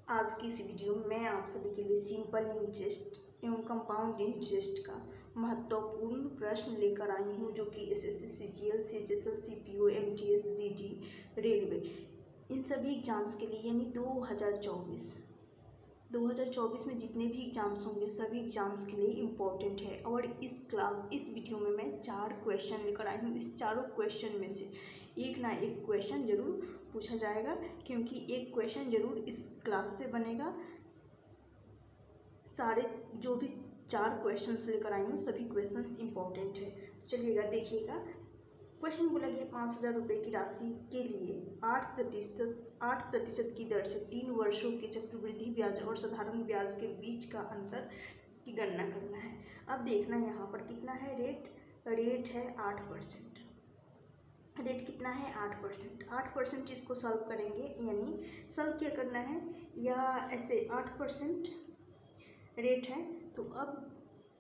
आज की इस वीडियो में मैं आप सभी के लिए सिंपल इंटरेस्ट एवं कंपाउंड इंटरेस्ट का महत्वपूर्ण प्रश्न लेकर आई हूँ, जो कि SSC, CGL, CHSL, CPO, MTS, GD, railway इन सभी एग्जाम्स के लिए यानी 2024 में जितने भी एग्जाम्स होंगे सभी एग्जाम्स के लिए इम्पोर्टेंट है। और इस वीडियो में मैं 4 क्वेश्चन लेकर आई हूँ। इस चारों क्वेश्चन में से एक ना एक क्वेश्चन जरूर पूछा जाएगा, क्योंकि एक क्वेश्चन जरूर इस क्लास से बनेगा। सारे जो भी 4 क्वेश्चंस लेकर आई हूँ सभी क्वेश्चंस इम्पोर्टेंट है। चलिएगा देखिएगा। क्वेश्चन बोला गया 5,000 रुपये की राशि के लिए 8% की दर से 3 वर्षों के चक्रवृद्धि ब्याज और साधारण ब्याज के बीच का अंतर की गणना करना है। अब देखना यहाँ पर कितना है रेट है 8%। रेट कितना है 8%। इसको सॉल्व करेंगे, यानी सॉल्व क्या करना है, या ऐसे 8% रेट है तो अब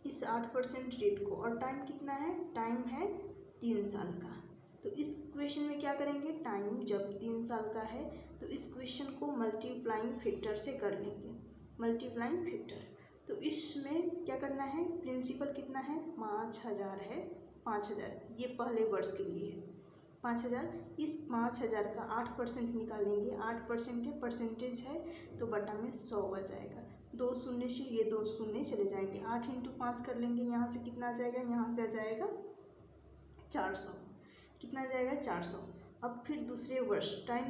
इस 8% रेट को, और टाइम कितना है, टाइम है 3 साल का। तो इस क्वेश्चन में क्या करेंगे, टाइम जब 3 साल का है तो इस क्वेश्चन को मल्टीप्लाइंग फैक्टर से कर लेंगे, मल्टीप्लाइंग फैक्टर। तो इसमें क्या करना है, प्रिंसिपल कितना है 5,000 है, 5,000 ये पहले वर्ष के लिए है 5,000। इस 5,000 का 8% निकालेंगे, 8% के परसेंटेज है तो बटा में 100 आ जाएगा। 2 शून्य से ये 2 शून्य चले जाएंगे, 8 × 5 कर लेंगे, यहाँ से कितना आ जाएगा, यहाँ से आ जाएगा 400। कितना आ जाएगा 400। अब फिर दूसरे वर्ष, टाइम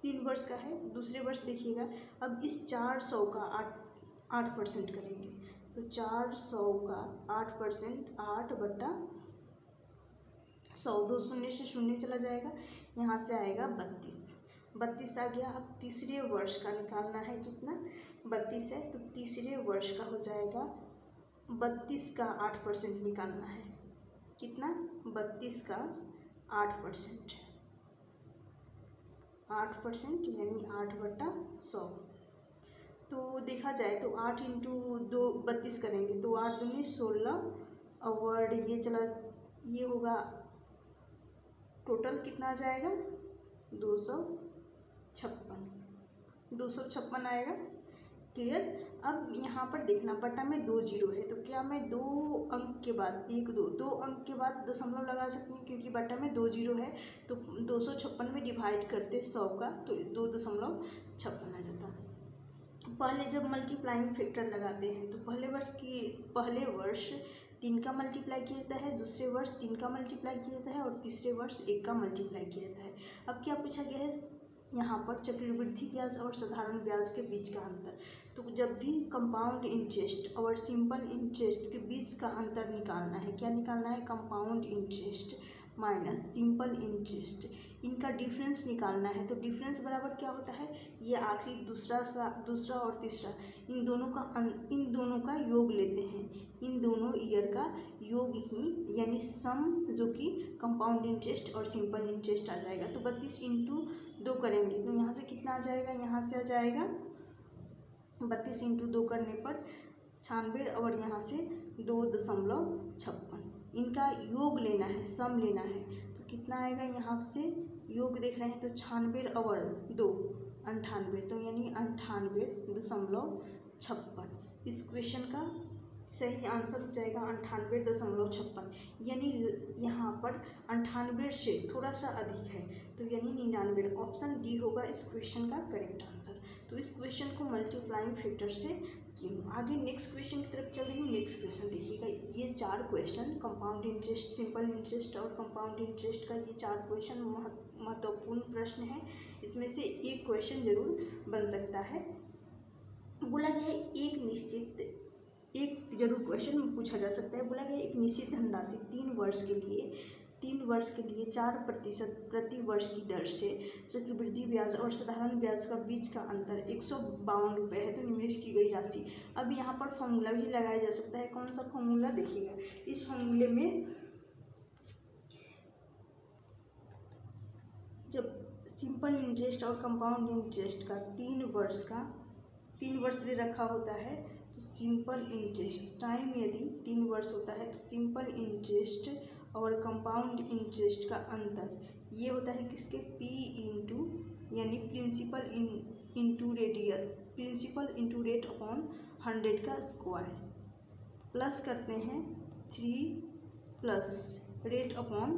3 वर्ष का है, दूसरे वर्ष देखिएगा। अब इस 400 का 8% करेंगे, तो 400 का 8%, 8/100, 2 शून्य से शून्य चला जाएगा, यहाँ से आएगा 32 आ गया। अब तीसरे वर्ष का निकालना है, कितना 32 है तो तीसरे वर्ष का हो जाएगा 32 का 8% निकालना है, कितना 32 का 8%, 8% यानी 8/100। तो देखा जाए तो 8 × 2 32 करेंगे तो 8 दूनी 16, और ये होगा टोटल कितना आ जाएगा 256 आएगा। क्लियर। अब यहाँ पर देखना, बटा में 2 जीरो है तो क्या मैं 2 अंक के बाद 2 अंक के बाद दशमलव लगा सकती हूँ, क्योंकि बटा में 2 जीरो है तो 256 में डिवाइड करते 100 का तो 2.56 आ जाता। पहले जब मल्टीप्लाइंग फैक्टर लगाते हैं तो पहले वर्ष 3 का मल्टीप्लाई किया जाता है, दूसरे वर्ष 3 का मल्टीप्लाई किया जाता है, और तीसरे वर्ष 1 का मल्टीप्लाई किया जाता है। अब क्या पूछा गया है यहाँ पर, चक्रवृद्धि ब्याज और साधारण ब्याज के बीच का अंतर। तो जब भी कंपाउंड इंटरेस्ट और सिंपल इंटरेस्ट के बीच का अंतर निकालना है, क्या निकालना है, compound interest minus simple interest, इनका डिफरेंस निकालना है। तो डिफरेंस बराबर क्या होता है, ये आखिरी दूसरा और तीसरा इन दोनों का योग लेते हैं, इन दोनों ईयर का योग ही यानी सम, जो कि कंपाउंड इंटरेस्ट और सिंपल इंटरेस्ट आ जाएगा। तो 32 × 2 करेंगे तो यहाँ से कितना आ जाएगा, यहाँ से आ जाएगा 32 × 2 करने पर 96, और यहाँ से 2.56। इनका योग लेना है, सम लेना है, तो कितना आएगा, यहाँ से योग देख रहे हैं तो 96 और 2 98, तो यानी 98.56। इस क्वेश्चन का सही आंसर हो जाएगा 98.56, यानी यहाँ पर 98 से थोड़ा सा अधिक है तो यानी 99। ऑप्शन डी होगा इस क्वेश्चन का करेक्ट आंसर। तो इस क्वेश्चन को मल्टीप्लाइंग फैक्टर से की हूँ। आगे नेक्स्ट क्वेश्चन की तरफ चल रही हूँ। नेक्स्ट क्वेश्चन देखिएगा, ये 4 question compound interest, simple interest और कंपाउंड इंटरेस्ट का ये 4 क्वेश्चन महत्वपूर्ण प्रश्न है। इसमें से एक क्वेश्चन जरूर बन सकता है। बोला गया है एक जरूर क्वेश्चन पूछा जा सकता है। बोला गया एक निश्चित धनराशि 3 वर्ष के लिए 4% प्रति वर्ष की दर से चक्रवृद्धि ब्याज और साधारण ब्याज का बीच का अंतर 152 रुपये है, तो निवेश की गई राशि। अब यहाँ पर फॉर्मूला भी लगाया जा सकता है। कौन सा फॉर्मूला देखिएगा, इस फॉर्मूले में जब सिंपल इंटरेस्ट और कंपाउंड इंटरेस्ट का 3 वर्ष दे रखा होता है तो सिंपल इंटरेस्ट टाइम यदि 3 वर्ष होता है तो सिंपल इंटरेस्ट और कंपाउंड इंटरेस्ट का अंतर ये होता है किसके, P इंटू यानी into radian, principal into rate upon 100 का स्क्वायर, प्लस करते हैं 3 प्लस रेट अपॉन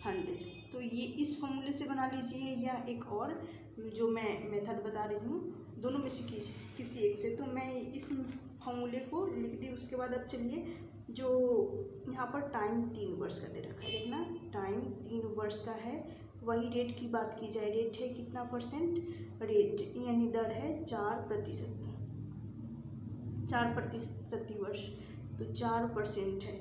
100। तो ये इस फॉर्मूले से बना लीजिए या एक और जो मैं मेथड बता रही हूँ, दोनों में से किसी एक से। तो मैं इस फॉर्मूले को लिख दी। उसके बाद अब चलिए, जो यहाँ पर टाइम 3 वर्ष का दे रखा है, देखना टाइम 3 वर्ष का है, वही रेट की बात की जाए। रेट है कितना परसेंट, रेट यानी दर है 4%, 4% प्रति वर्ष, तो 4% है,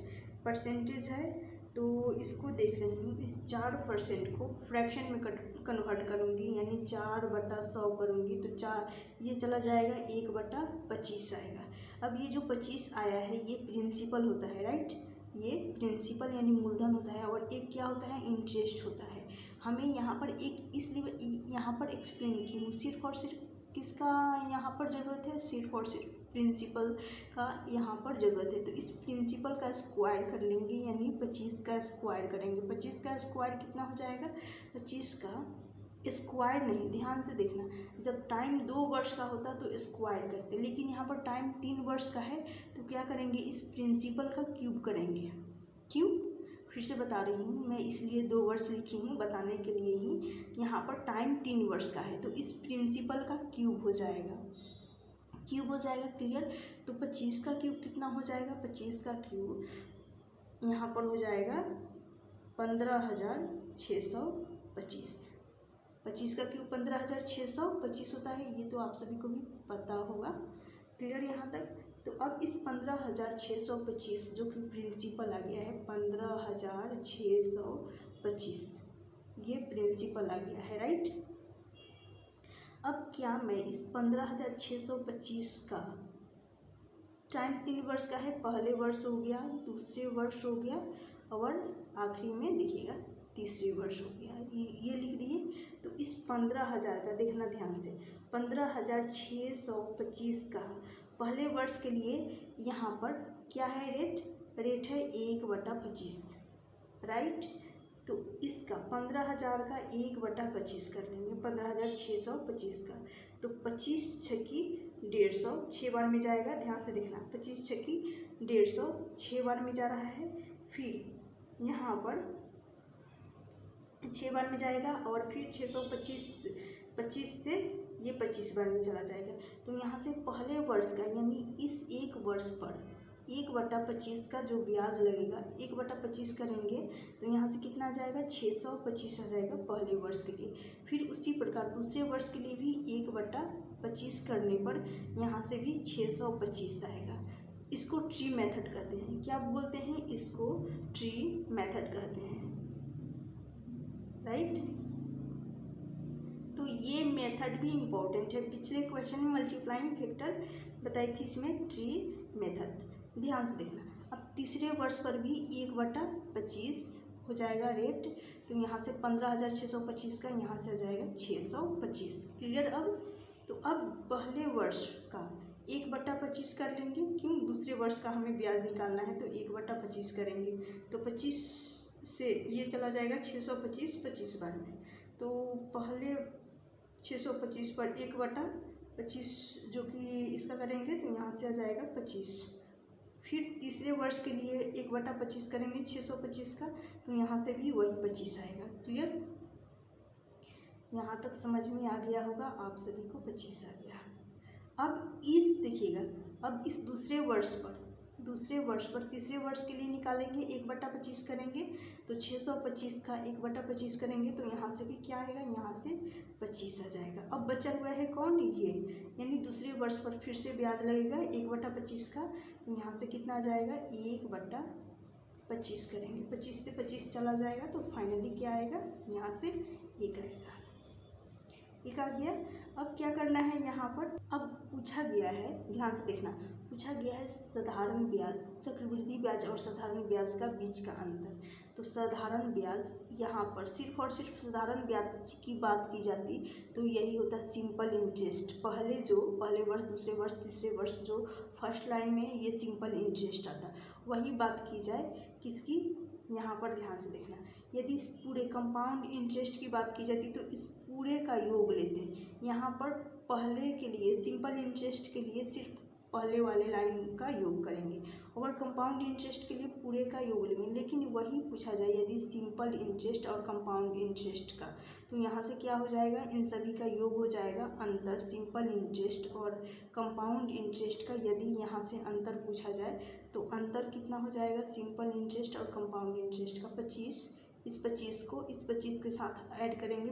परसेंटेज है। तो इसको देख रही हूँ, इस 4% को फ्रैक्शन में कन्वर्ट करूँगी, यानी 4/100 करूँगी, तो 4 ये चला जाएगा, 1/25 आएगा। अब ये जो 25 आया है ये प्रिंसिपल होता है, राइट, ये प्रिंसिपल यानी मूलधन होता है, और एक क्या होता है, इंटरेस्ट होता है। हमें यहाँ पर एक इसलिए यहाँ पर एक्सप्लेन की हूँ, सिर्फ और सिर्फ किसका यहाँ पर ज़रूरत है, सिर्फ और सिर्फ प्रिंसिपल का यहाँ पर ज़रूरत है। तो इस प्रिंसिपल का स्क्वायर कर लेंगे, यानी 25 का स्क्वायर करेंगे। 25 का स्क्वायर कितना हो जाएगा, 25 का स्क्वायर नहीं, ध्यान से देखना, जब टाइम 2 वर्ष का होता तो स्क्वायर करते, लेकिन यहाँ पर टाइम 3 वर्ष का है, तो क्या करेंगे, इस प्रिंसिपल का क्यूब करेंगे। क्यों, फिर से बता रही हूँ मैं, इसलिए 2 वर्ष लिखी हूँ बताने के लिए ही। यहाँ पर टाइम 3 वर्ष का है, तो इस प्रिंसिपल का क्यूब हो जाएगा, क्यूब हो जाएगा, क्लियर। तो 25 का क्यूब कितना हो जाएगा, 25 का क्यूब यहाँ पर हो जाएगा 15,625। 25 का क्यूब 15,625 होता है, ये तो आप सभी को भी पता होगा, क्लियर यहाँ तक। तो अब इस 15,625 जो कि प्रिंसिपल आ गया है, 15,625 ये प्रिंसिपल आ गया है, राइट। अब क्या मैं इस 15,625 का टाइम 3 वर्ष का है, पहले वर्ष हो गया, दूसरे वर्ष हो गया, और आखिरी में देखिएगा तीसरे वर्ष हो गया, ये लिख दिए। तो इस 15,000 का देखना ध्यान से, 15,625 का पहले वर्ष के लिए यहाँ पर क्या है, रेट है 1/25, राइट। तो इसका 15,000 का 1/25 कर लेंगे, 15,625 का, तो 25 छक्की 150, 6 बार में जाएगा, ध्यान से देखना, 25 छक्की 150, 6 बार में जा रहा है। फिर यहाँ पर 6 बार में जाएगा, और फिर 625 से ये 25 बार में चला जाएगा। तो यहाँ से पहले वर्ष का यानी इस एक वर्ष पर 1/25 का जो ब्याज लगेगा, 1/25 करेंगे तो यहाँ से कितना आ जाएगा, 625 आ जाएगा पहले वर्ष के लिए। फिर उसी प्रकार दूसरे वर्ष के लिए भी 1/25 करने पर यहाँ से भी 625 आएगा। इसको ट्री मेथड कहते हैं। क्या बोलते हैं, इसको ट्री मेथड कहते हैं, राइट। तो ये मेथड भी इम्पोर्टेंट है, पिछले क्वेश्चन में मल्टीप्लाइंग फैक्टर बताई थी, इसमें ट्री मेथड ध्यान से देखना। अब तीसरे वर्ष पर भी 1/25 हो जाएगा रेट, तो यहाँ से 15,625 का यहाँ से आ जाएगा 625, क्लियर। अब अब पहले वर्ष का 1/25 कर लेंगे, क्यों, दूसरे वर्ष का हमें ब्याज निकालना है, तो 1/25 करेंगे, तो 25 से ये चला जाएगा 625 25 बार में, तो पहले 625 पर 1/25 जो कि इसका करेंगे, तो यहाँ से आ जाएगा 25। फिर तीसरे वर्ष के लिए 1/25 करेंगे 625 का, तो यहाँ से भी वही 25 आएगा, क्लियर। यहाँ तक समझ में आ गया होगा आप सभी को, 25 आ गया। अब इस देखिएगा, अब इस दूसरे वर्ष पर तीसरे वर्ष के लिए निकालेंगे, 1/25 करेंगे, तो 625 का 1/25 करेंगे, तो यहाँ से भी क्या आएगा, यहाँ से 25 आ जाएगा। अब बचा हुआ है कौन, ये, यानी दूसरे वर्ष पर फिर से ब्याज लगेगा 1/25 का, तो यहाँ से कितना आ जाएगा, 1/25 करेंगे, 25 से 25 चला जाएगा, तो फाइनली क्या आएगा, यहाँ से 1 आएगा, 1 आ गया। अब क्या करना है यहाँ पर, अब पूछा गया है, ध्यान से देखना, पूछा गया है साधारण ब्याज, चक्रवृद्धि ब्याज और साधारण ब्याज का बीच का अंतर। तो साधारण ब्याज, यहाँ पर सिर्फ और सिर्फ साधारण ब्याज की बात की जाती तो यही होता सिंपल इंटरेस्ट। पहले वर्ष, दूसरे वर्ष, तीसरे वर्ष जो फर्स्ट लाइन में ये सिंपल इंटरेस्ट आता, वही बात की जाए किसकी, यहाँ पर ध्यान से देखना, यदि इस पूरे कंपाउंड इंटरेस्ट की बात की जाती तो इस पूरे का योग लेते हैं, यहाँ यहाँ पर पहले के लिए सिंपल इंटरेस्ट के लिए सिर्फ पहले वाले लाइन का योग करेंगे और कंपाउंड इंटरेस्ट के लिए पूरे का योग लेंगे। लेकिन वही पूछा जाए यदि सिंपल इंटरेस्ट और कंपाउंड इंटरेस्ट का, तो यहाँ से क्या हो जाएगा, इन सभी का योग हो जाएगा अंतर सिंपल इंटरेस्ट और कंपाउंड इंटरेस्ट का। यदि यहाँ से अंतर पूछा जाए तो अंतर कितना हो जाएगा, सिंपल इंटरेस्ट और कंपाउंड इंटरेस्ट का 25। इस 25 को इस 25 के साथ ऐड करेंगे,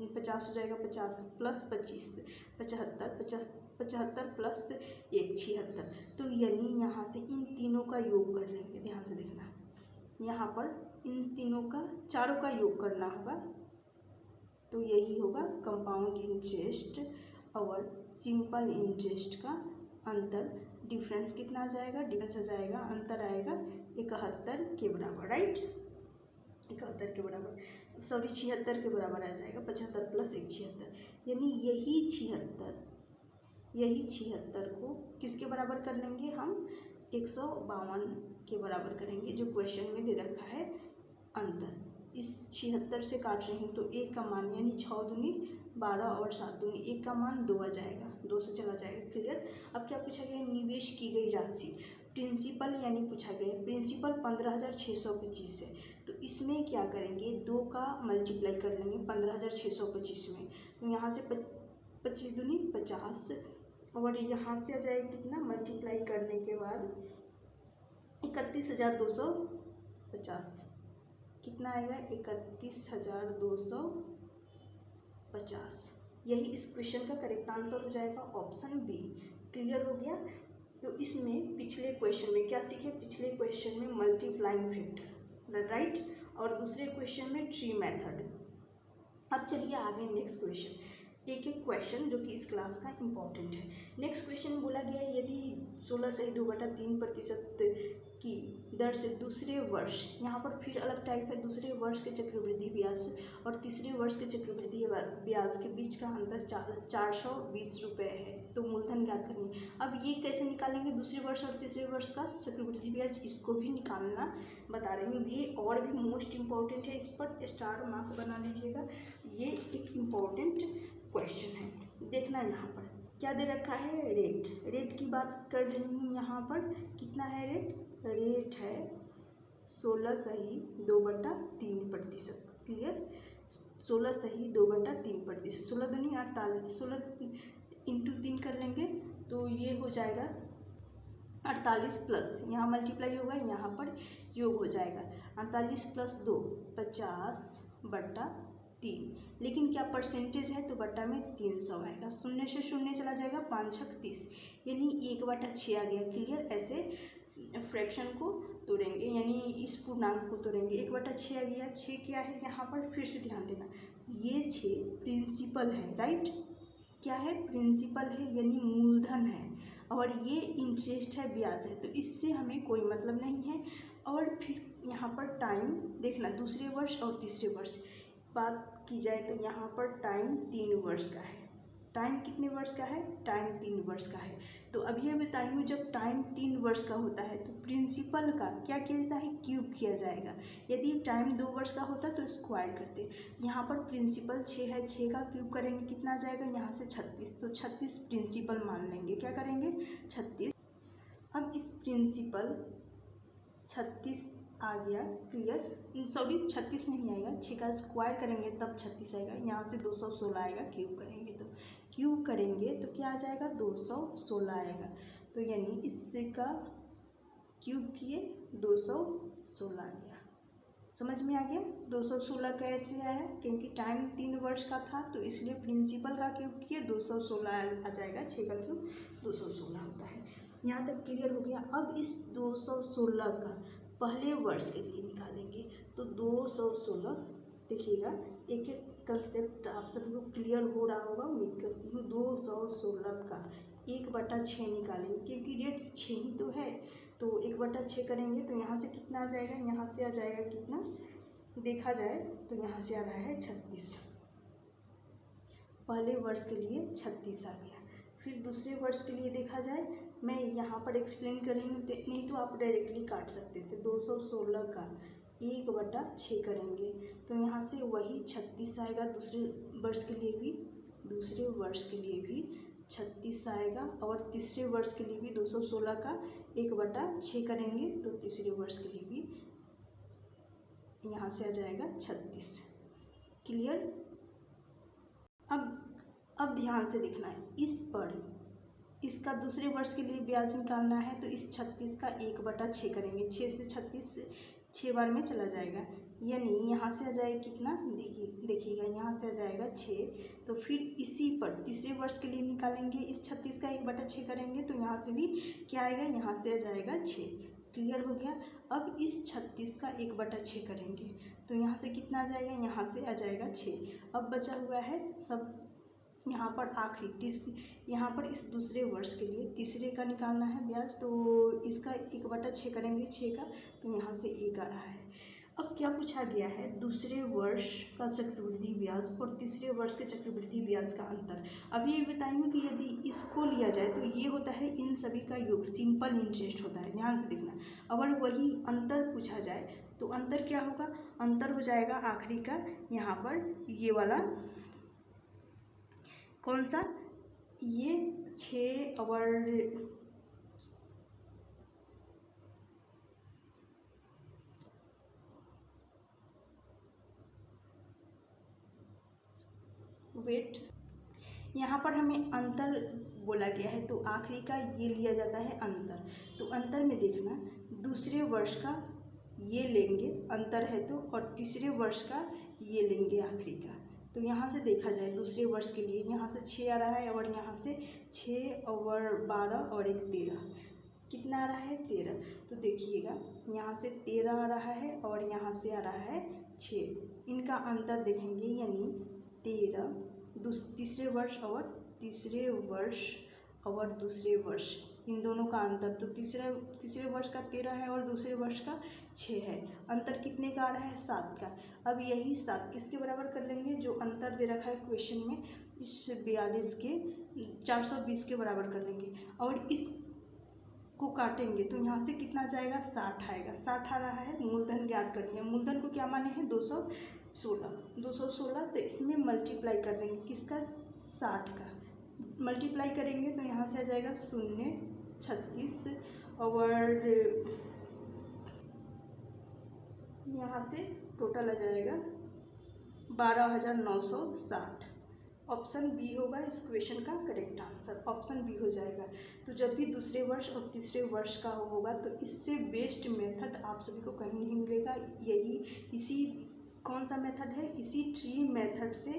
50 हो जाएगा, 50 प्लस 25 75, 75 प्लस 1 76। तो यानी यहाँ से इन तीनों का योग कर लेंगे। ध्यान से देखना, यहाँ पर इन तीनों का चारों का योग करना होगा, तो यही होगा कंपाउंड इंटरेस्ट और सिंपल इंटरेस्ट का अंतर। डिफरेंस कितना आ जाएगा, डिफरेंस आ जाएगा, अंतर आएगा 71 के बराबर, राइट, 71 के बराबर, सॉरी 76 के बराबर आ जाएगा। 75 प्लस 1 76, यानी यही 76 को किसके बराबर कर लेंगे हम, 152 के बराबर करेंगे, जो क्वेश्चन में दे रखा है अंतर। इस 76 से काट रही हूँ तो 1 का मान यानी 6 दूनी 12 और 7 दूनी 1 का मान 2 आ जाएगा, 2 से चला जाएगा, क्लियर। अब क्या पूछा गया, निवेश की गई राशि प्रिंसिपल यानी पूछा गया प्रिंसिपल 15,625 है, तो इसमें क्या करेंगे, 2 का मल्टीप्लाई कर लेंगे 15,625 में, तो यहाँ से 25 दूनी 50 और यहाँ से आ जाएगा कितना, मल्टीप्लाई करने के बाद 31,250, कितना आएगा 31,250। यही इस क्वेश्चन का करेक्ट आंसर हो जाएगा, ऑप्शन बी। क्लियर हो गया। तो इसमें पिछले क्वेश्चन में क्या सीखे, पिछले क्वेश्चन में मल्टीप्लाइंग फैक्टर, राइट, और दूसरे क्वेश्चन में ट्री मेथड। अब चलिए आगे नेक्स्ट क्वेश्चन, एक एक क्वेश्चन जो कि इस क्लास का इम्पोर्टेंट है। नेक्स्ट क्वेश्चन बोला गया है यदि 16.2/3% की दर से दूसरे वर्ष, यहाँ पर फिर अलग टाइप है, दूसरे वर्ष के चक्रवृद्धि ब्याज और तीसरे वर्ष के चक्रवृद्धि ब्याज के बीच का अंतर 420 रुपये है, तो मूलधन ज्ञात करेंगे। अब ये कैसे निकालेंगे, दूसरे वर्ष और तीसरे वर्ष का चक्रवृद्धि ब्याज, इसको भी निकालना बता रही हूँ। ये और भी मोस्ट इम्पॉर्टेंट है, इस पर स्टार मार्क बना लीजिएगा, ये एक इम्पॉर्टेंट क्वेश्चन है। देखना यहाँ पर क्या दे रखा है, रेट की बात कर रही हूँ। यहाँ पर कितना है रेट है 16.2/3%, क्लियर, 16.2/3%, 16 दूनी 48, 16 इंटू 3 कर लेंगे तो ये हो जाएगा 48 प्लस यहाँ मल्टीप्लाई होगा, यहाँ पर योग हो जाएगा 48 प्लस 2 50/3, लेकिन क्या परसेंटेज है तो बट्टा में 300 आएगा, शून्य से शून्य चला जाएगा, 5 छक 30, यानी 1/6 आ गया, क्लियर। ऐसे फ्रैक्शन को तोड़ेंगे यानी इस पूर्णांक को तोड़ेंगे, 1/6 आ गया। 6 क्या है यहाँ पर, फिर से ध्यान देना, ये 6 प्रिंसिपल है, राइट, क्या है, प्रिंसिपल है यानी मूलधन है, और ये इंटरेस्ट है, ब्याज है, तो इससे हमें कोई मतलब नहीं है। और फिर यहाँ पर टाइम देखना, दूसरे वर्ष और तीसरे वर्ष बात की जाए तो यहाँ पर टाइम 3 वर्ष का है। टाइम कितने वर्ष का है, टाइम 3 वर्ष का है। तो अभी ये बताई हूँ, जब टाइम 3 वर्ष का होता है तो प्रिंसिपल का क्या किया जाता है, क्यूब किया जाएगा। यदि टाइम 2 वर्ष का होता तो स्क्वायर करते। यहाँ पर प्रिंसिपल 6 है, 6 का क्यूब करेंगे कितना आ जाएगा, यहाँ से 36, तो 36 प्रिंसिपल मान लेंगे, क्या करेंगे 36। अब इस प्रिंसिपल 36 आ गया, क्लियर, सॉरी 36 नहीं आएगा, 6 का स्क्वायर करेंगे तब 36 आएगा, यहाँ से 216 आएगा, क्यूब करेंगे तो क्या आ जाएगा 216 आएगा, तो यानी इसका क्यूब किए 216 आ गया। समझ में आ गया, 216 कैसे आया, क्योंकि टाइम 3 वर्ष का था तो इसलिए प्रिंसिपल का क्यूब किए 216 आ जाएगा, 6 का क्यूब 216 होता है। यहाँ तक क्लियर हो गया। अब इस 216 का पहले वर्ष के लिए निकालेंगे, तो 216 देखिएगा, एक एक कंसेप्ट आप सभी को क्लियर हो रहा होगा, उम्मीद करती हूँ। 216 का 1/6 निकालेंगे, क्योंकि रेट 6 ही तो है, तो 1/6 करेंगे तो यहाँ से कितना आ जाएगा, यहाँ से आ जाएगा कितना, देखा जाए तो यहाँ से आ रहा है 36, पहले वर्ष के लिए 36 आ गया। फिर दूसरे वर्ष के लिए देखा जाए, मैं यहाँ पर एक्सप्लेन कर रही हूँ, नहीं तो आप डायरेक्टली काट सकते थे। 216 का 1/6 करेंगे तो यहाँ से वही 36 आएगा, दूसरे वर्ष के लिए भी दूसरे वर्ष के लिए भी 36 आएगा, और तीसरे वर्ष के लिए भी 216 का 1/6 करेंगे तो तीसरे वर्ष के लिए भी यहाँ से आ जाएगा 36। क्लियर। अब ध्यान से देखना है, इस पर इसका दूसरे वर्ष के लिए ब्याज निकालना है तो इस 36 का 1/6 करेंगे। 6 से 36 6 बार में चला जाएगा, यानी यहाँ से आ जाएगा कितना, देखिएगा यहाँ से आ जाएगा 6। तो फिर इसी पर तीसरे वर्ष के लिए निकालेंगे, इस 36 का 1/6 करेंगे तो यहाँ से भी क्या आएगा, यहाँ से आ जाएगा 6। क्लियर हो गया। अब इस 36 का 1/6 करेंगे तो यहाँ से कितना आ जाएगा, यहाँ से आ जाएगा 6। अब बचा हुआ है सब यहाँ पर आखिरी यहाँ पर इस दूसरे वर्ष के लिए तीसरे का निकालना है ब्याज, तो इसका 1/6 करेंगे 6 का, तो यहाँ से 1 आ रहा है। अब क्या पूछा गया है, दूसरे वर्ष का चक्रवृद्धि ब्याज और तीसरे वर्ष के चक्रवृद्धि ब्याज का अंतर। अब ये बताएंगे कि यदि इसको लिया जाए तो ये होता है इन सभी का योग, सिंपल इंटरेस्ट होता है। ध्यान से देखना, अगर वही अंतर पूछा जाए तो अंतर क्या होगा, अंतर हो जाएगा आखिरी का यहाँ पर ये वाला, कौन सा, ये 6 और वेट, यहाँ पर हमें अंतर बोला गया है तो आखिरी का ये लिया जाता है अंतर। तो अंतर में देखना, दूसरे वर्ष का ये लेंगे अंतर है तो, और तीसरे वर्ष का ये लेंगे आखिरी का। तो यहाँ से देखा जाए दूसरे वर्ष के लिए यहाँ से 6 आ रहा है, और यहाँ से 6 और 12 और 1 13, कितना आ रहा है 13। तो देखिएगा यहाँ से 13 आ रहा है और यहाँ से आ रहा है 6, इनका अंतर देखेंगे, यानी 13 तीसरे वर्ष और दूसरे वर्ष, इन दोनों का अंतर। तो तीसरे वर्ष का 13 है और दूसरे वर्ष का 6 है, अंतर कितने का आ रहा है, 7 का। अब यही 7 किसके बराबर कर लेंगे, जो अंतर दे रखा है क्वेश्चन में, इस 42 के 420 के बराबर कर लेंगे, और इस को काटेंगे तो यहाँ से कितना जाएगा, 60 आएगा। 60 आ रहा है, मूलधन ज्ञात करनी है। मूलधन को क्या माने हैं, 216, तो इसमें मल्टीप्लाई कर देंगे किसका, 60 का मल्टीप्लाई करेंगे तो यहाँ से आ जाएगा 036, और यहाँ से टोटल आ जाएगा 12,960। ऑप्शन बी होगा इस क्वेश्चन का करेक्ट आंसर, ऑप्शन बी हो जाएगा। तो जब भी दूसरे वर्ष और तीसरे वर्ष का होगा तो इससे बेस्ट मेथड आप सभी को कहीं नहीं मिलेगा। इसी कौन सा मेथड है, इसी ट्री मेथड से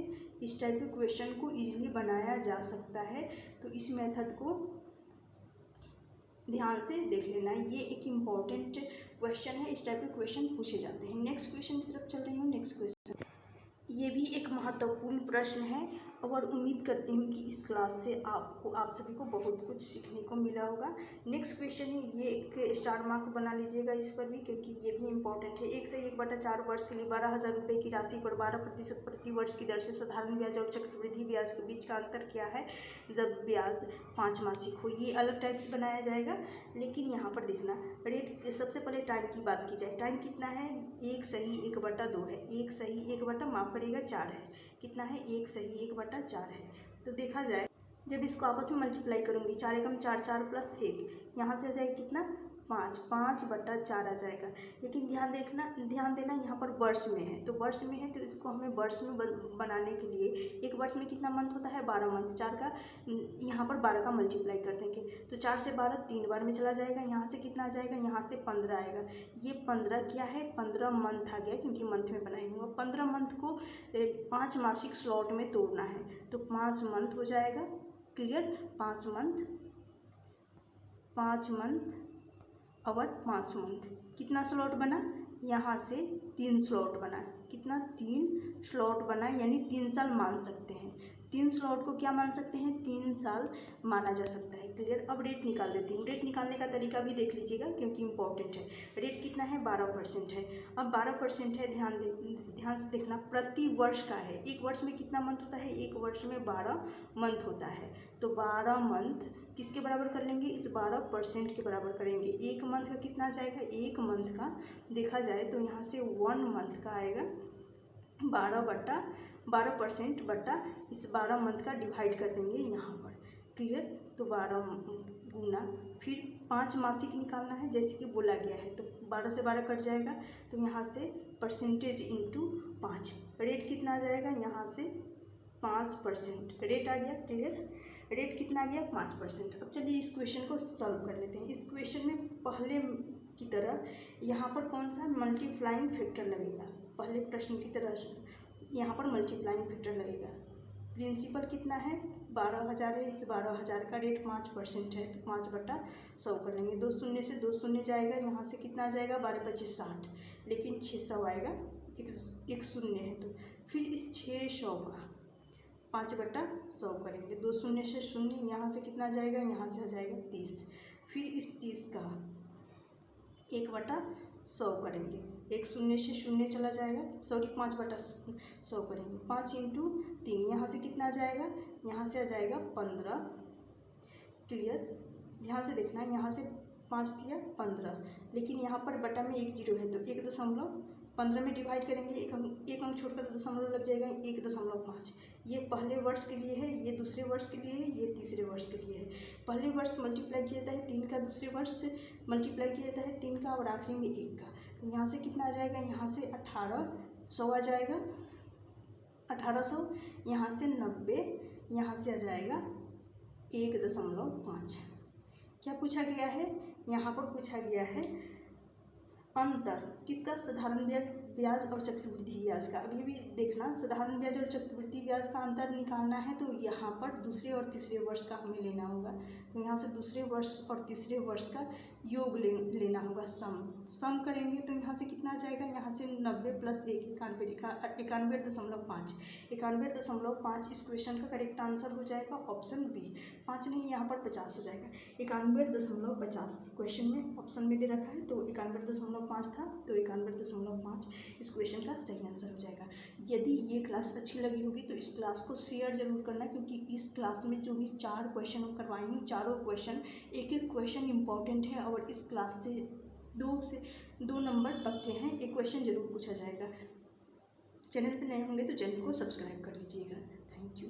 इस टाइप के क्वेश्चन को इजीली बनाया जा सकता है। तो इस मेथड को ध्यान से देख लेना, ये एक इम्पॉर्टेंट क्वेश्चन है, इस टाइप के क्वेश्चन पूछे जाते हैं। नेक्स्ट क्वेश्चन की तरफ चल रही हूँ। नेक्स्ट क्वेश्चन, ये भी एक महत्वपूर्ण प्रश्न है और उम्मीद करती हूँ कि इस क्लास से आप सभी को बहुत कुछ सीखने को मिला होगा। नेक्स्ट क्वेश्चन है, ये एक स्टार मार्क बना लीजिएगा इस पर भी, क्योंकि ये भी इम्पोर्टेंट है। 1 से 1/4 वर्ष के लिए 12,000 रुपये की राशि पर 12% प्रति वर्ष की दर से साधारण ब्याज और चक्रवृद्धि ब्याज के बीच का अंतर क्या है जब ब्याज 5 मासिक हो। ये अलग टाइप से बनाया जाएगा, लेकिन यहाँ पर देखना रेट। सबसे पहले टाइम की बात की जाए, टाइम कितना है, 1 सही 1/2 है, 1 सही 4 है, कितना है, 1 सही 1/4 है। तो देखा जाए जब इसको आपस में मल्टीप्लाई करूँगी, 4 एकम 4, 4 प्लस 1, यहाँ से आ जाएगा कितना, 5/4 आ जाएगा। लेकिन ध्यान देना यहाँ पर वर्ष में है, तो वर्ष में है तो इसको हमें वर्ष में बनाने के लिए, एक वर्ष में कितना मंथ होता है, 12 मंथ। 4 का यहाँ पर 12 का मल्टीप्लाई कर देंगे तो 4 से 12 3 बार में चला जाएगा, यहाँ से कितना आ जाएगा, यहाँ से 15 आएगा। ये 15 क्या है, 15 मंथ आ गया, क्योंकि मंथ में बनाई हूँ। 15 मंथ को 5 मासिक स्लॉट में तोड़ना है तो 5 मंथ हो जाएगा। क्लियर, 5 मंथ और 5 मंथ, कितना स्लॉट बना, यहाँ से 3 स्लॉट बना, कितना, 3 स्लॉट बना, यानी 3 साल मान सकते हैं। 3 स्लॉट को क्या मान सकते हैं, 3 साल माना जा सकता है। क्लियर। अब रेट निकाल देती हूँ। रेट निकालने का तरीका भी देख लीजिएगा क्योंकि इंपॉर्टेंट है। रेट कितना है, 12% है। अब 12% है, ध्यान से देखना, प्रति वर्ष का है। एक वर्ष में कितना मंथ होता है, एक वर्ष में 12 मंथ होता है। तो 12 मंथ किसके बराबर कर लेंगे, इस 12% के बराबर करेंगे। एक मंथ का कितना आ जाएगा, एक मंथ का देखा जाए तो यहाँ से 1 मंथ का आएगा 12/12, 12% बटा इस 12 मंथ का डिवाइड कर देंगे यहाँ पर। क्लियर। तो 12 गुना फिर 5 मासिक निकालना है जैसे कि बोला गया है, तो 12 से 12 कट जाएगा, तो यहाँ से परसेंटेज इंटू 5, रेट कितना आ जाएगा, यहाँ से 5% रेट आ गया। क्लियर। रेट कितना आ गया, 5%। अब चलिए इस क्वेश्चन को सॉल्व कर लेते हैं। इस क्वेश्चन में पहले की तरह यहाँ पर कौन सा मल्टीप्लाइंग फैक्टर लगेगा, पहले प्रश्न की तरह यहाँ पर मल्टीप्लाइंग फैक्टर लगेगा। प्रिंसिपल कितना है, 12,000 है, इस 12,000 का रेट 5% है, तो 5/100 कर लेंगे। 2 शून्य से 2 शून्य जाएगा, यहाँ से कितना आ जाएगा, 12×25 60, लेकिन 600 आएगा, एक शून्य है, तो फिर इस 600 का 5/100 करेंगे। 2 शून्य से शून्य, यहाँ से कितना आ जाएगा, यहाँ से आ जाएगा 30, फिर इस 30 का 1/100 करेंगे, एक शून्य से शून्य चला जाएगा, सॉरी 5/100 करेंगे। 5 × 3, यहाँ से कितना आ जाएगा, यहाँ से आ जाएगा 15। क्लियर। ध्यान से देखना, यहाँ से 5 दिया 15, लेकिन यहाँ पर बटा में 1 जीरो है, तो 1.15 में डिवाइड करेंगे, एक अंक छोड़कर दशमलव लग जाएगा, 1.5। ये पहले वर्ष के लिए है, ये दूसरे वर्ष के लिए है, ये तीसरे वर्ष के लिए है। पहले वर्ष मल्टीप्लाई किया जाता है 3 का, दूसरे वर्ष से मल्टीप्लाई किया जाता है 3 का, और आखिरी में 1 का। तो यहाँ से कितना आ जाएगा, यहाँ से 1800 आ जाएगा, 1800, यहाँ से 90, यहाँ से आ जाएगा 1.5। क्या पूछा गया है, यहाँ पर पूछा गया है अंतर किसका, साधारण ब्याज और चक्रवृद्धि ब्याज का। अभी भी देखना, साधारण ब्याज और चक्रवृद्धि ब्याज का अंतर निकालना है, तो यहाँ पर दूसरे और तीसरे वर्ष का हमें लेना होगा। तो यहाँ से दूसरे वर्ष और तीसरे वर्ष का योग लेना होगा, सम करेंगे, तो यहाँ से कितना आ जाएगा, यहाँ से 90 + 1 91.5, 91.5 इस क्वेश्चन का करेक्ट आंसर हो जाएगा ऑप्शन बी। 5 नहीं, यहाँ पर 50 हो जाएगा, 91.50 क्वेश्चन में ऑप्शन में दे रखा है, तो 91.5 था, तो 91.5 इस क्वेश्चन का सही आंसर हो जाएगा। यदि ये क्लास अच्छी लगी होगी तो इस क्लास को शेयर जरूर करना, क्योंकि इस क्लास में जो भी 4 क्वेश्चन हम करवाएंगे, चारों क्वेश्चन एक क्वेश्चन इंपॉर्टेंट है, और इस क्लास से 2 नंबर पक्के हैं, एक क्वेश्चन जरूर पूछा जाएगा। चैनल पर नए होंगे तो चैनल को सब्सक्राइब कर लीजिएगा। Thank you.